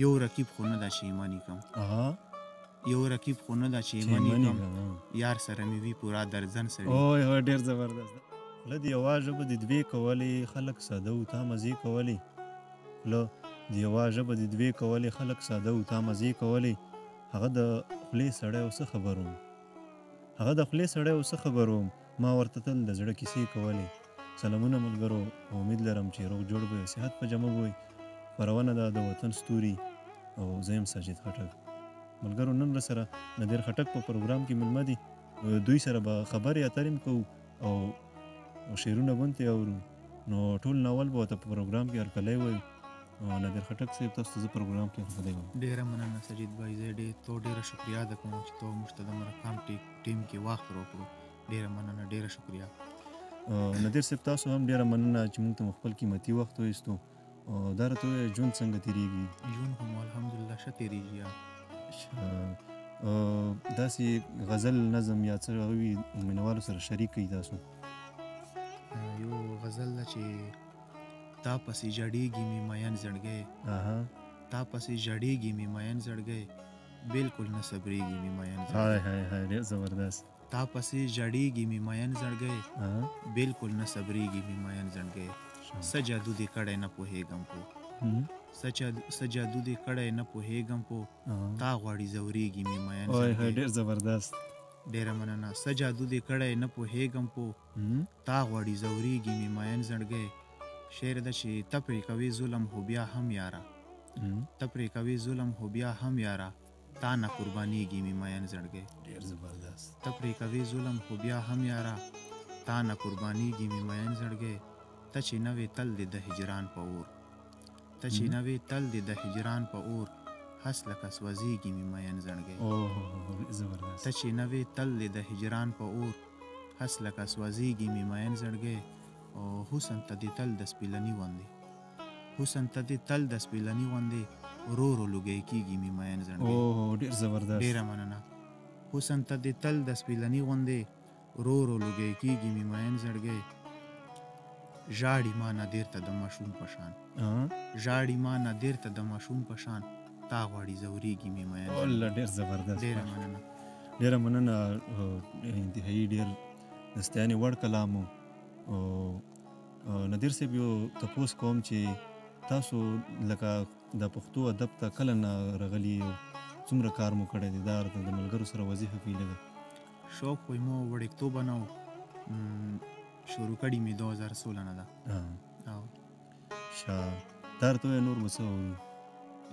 یو رقیب خو نه ده چې ایمانی کم یو رقیب خو نه ده چې ایمانی کم یار سره مې وي پورا درځن سړي اوه ډېر زبردست ده. خوله د یوه ژبه د دوې کولې خلک ساده و تا مزې کولې. خوله د یوه ژبه د دوې کولې خلک ساده و تا مزې کولې. هغه د خولې سړی او څه خبر وم هغه د خولې سړی او څه خبر وم ما ورته تل د زړه کیسې کولې. سلامونه ملګرو، امید لرم چې روغ جوړ به صحت په جمع به وي. خپرونه ده د وطن ستوري او زه یم ساجد خټک. ملګرو نن راسره نادر خټک په پروګرام کې مېلمه دي. دوی سره به خبرې اترې هم کوو او شعرونه به هم اورو. نو ټول ناول به ورته په پروګرام کې هرکلی وایو. نادر خټک صاحب تاسو ته زه پروګرام کې هرکلی وایم. ډېره مننه سجید بھائی، زه ډېره شکریا ده کوم چې تو موږ ته د مرکام ټیم کې وخت راکړو. ډېره مننه، ډېره شکریا. نادر صاحب تاسو هم ډېره مننه چې موږ ته خپل قیمتي وخت وایستو. دا راته ووایه ژوند څنګه تېرېږي؟ ژوند خو مو الحمدلله ښه تېرېږي. داسې غزل نظم یا څه وي مینوالو سره شریک کړئ تاسو؟ یو غزل ده چې تا پسې ژړېږي مې مین زړګی، تا پسې ژړېږي مې مین زړګی، بلکل نه صبرېږي مې مین زړګی. ډېر زبردست. تا پسې ژړېږي مې مین زړګی، بلکل نه صبرېږي مې مین زړګی. څه جادو دې کړی نه پوهېږم پو څه جادو دې کړی نه پوهېږم پو تا غواړي ځورېږي مې مین زړګی. ډېر زبردست. ډېره مننه. څه جادو دې کړی نه پوهېږم پو تا غواړي ځورېږي مې مین زړګی. شعر ده چې ته پرې کوې ظلم خو بیا هم یاره، ته پرې کوې ظلم خو بیا هم یاره، تا نه قربانېږي مې مین زړګی. ډېر زبردست. ته پرې کوې ظلم خو بیا هم یاره، تا نه قربانېږي مې مین زړګی. ته چې نه وې تل دې د هجران په اور، ته چې نه وې تل دې د هجران په اور، هس لکه سوځېږي مې مین زړګی. ته چې نه وې تل دې د هجران په اور، هس لکه سوځېږي مې مین زړګی. او حسن ته دې تل د سپیلني غوندې، حسن ته دې تل د سپیلني غوندې، ورو ورو لوګی کېږي مې مین زړګی. ډېر زبردست. ډېره مننه. حسن ته دې تل د سپیلني غوندې، ورو ورو لوګی کېږي مې مین زړګی. ژاړي ما نادر ته د ماشوم په شان، ژاړي ما نادر ته د ماشوم په شان، تا غواړي ځورېږي مې مین زړګی. ډېر زبردست. ډېره مننه. ډېره مننه. انتهایي ډېر د ستاینې وړ کلام و. نادر صاحب یو تپوس کوم چې تاسو لکه د پښتو ادب ته کله نه راغلي او څومره کار مو کړی دی؟ دا راته د ملګرو سره وظیفه کوي لږه. شوق خو مو وړکتوبه نه و، شروع کړي مې 2016 نه ده. دا راته ووایه نور به څه واورو؟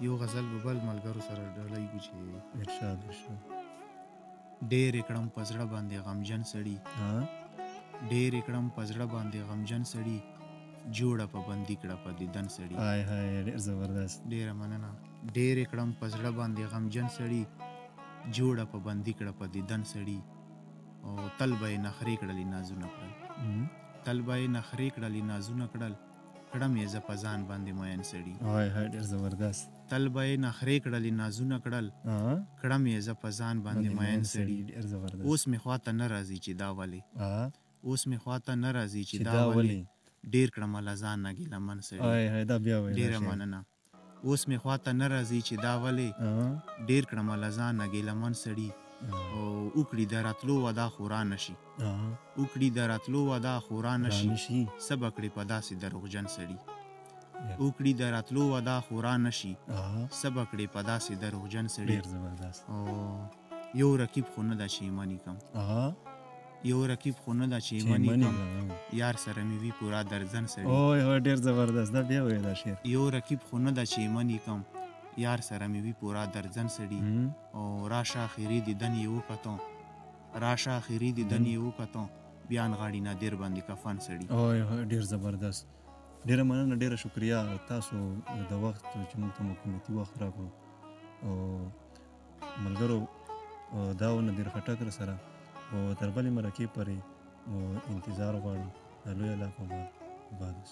یو غزل به بل ملګرو سره ډالۍ چې ارشاد. ډېرې کړم په زړه باندې غمجن سړي، ډېرې کړم په زړه باندې غمجن سړي، جوړه په بندي کړه په دیدن سړي. ډېر زبردست. ډېره مننه. ډېرې کړم په زړه باندې غمجن سړي، جوړه په بندي کړه په دیدن سړي. او تل به یې نخرې کړلې نازونه کړل، تل به یې نخرې کړلې نازونه کړل، کړم یې زه په ځان باندې مین سړي. ډېر زبردست. تل به یې نخرې کړلې نازونه کړل، کړم یې زه په ځان باندې مین سړي. اوس مې خواته نه راځي چې دا ولې، اوس مې خواته نه راځي چې دا ولې، ډېر کړم له ځان نه ګیلمن سړي. ډېره مننه. اوس مې خواته نه راځي چې دا ولې، ډېر کړم له ځان نه ګیلمن سړي. او وکړي د راتلو وعده خو را نشي، وکړي د راتلو وعده خو را نشي، څه به کړې په داسې دروغجن سړي. وکړي د راتلو وعده خو را نشي، څه به کړې په داسې دروغجن سړي. او یو رقیب خو نه ده چې ایمانی کم، یو رقیب خو نه ده چې ایمانی کم، یار سره مې وي پورا درځن سړي. ډېر زبردست. دا بیا وایه دا شعر. یو رقیب خو نه ده چې ایمانی کم، یار سره مې وي پورا درځن سړي. او راشه اخري دیدن یې وکتو، راشه اخري دیدن یې وکتو، بیا نغاړي نادر باندې کفن سړي. ډېر زبردست. ډېره مننه، ډېره شکریا تاسو د وخت چې موږ ته مو قیمتي وخت راکړو. او ملګرو دا و نادر خټک سره او تر بلې مرکې پورې انتظار غواړو. لوی الله په امان.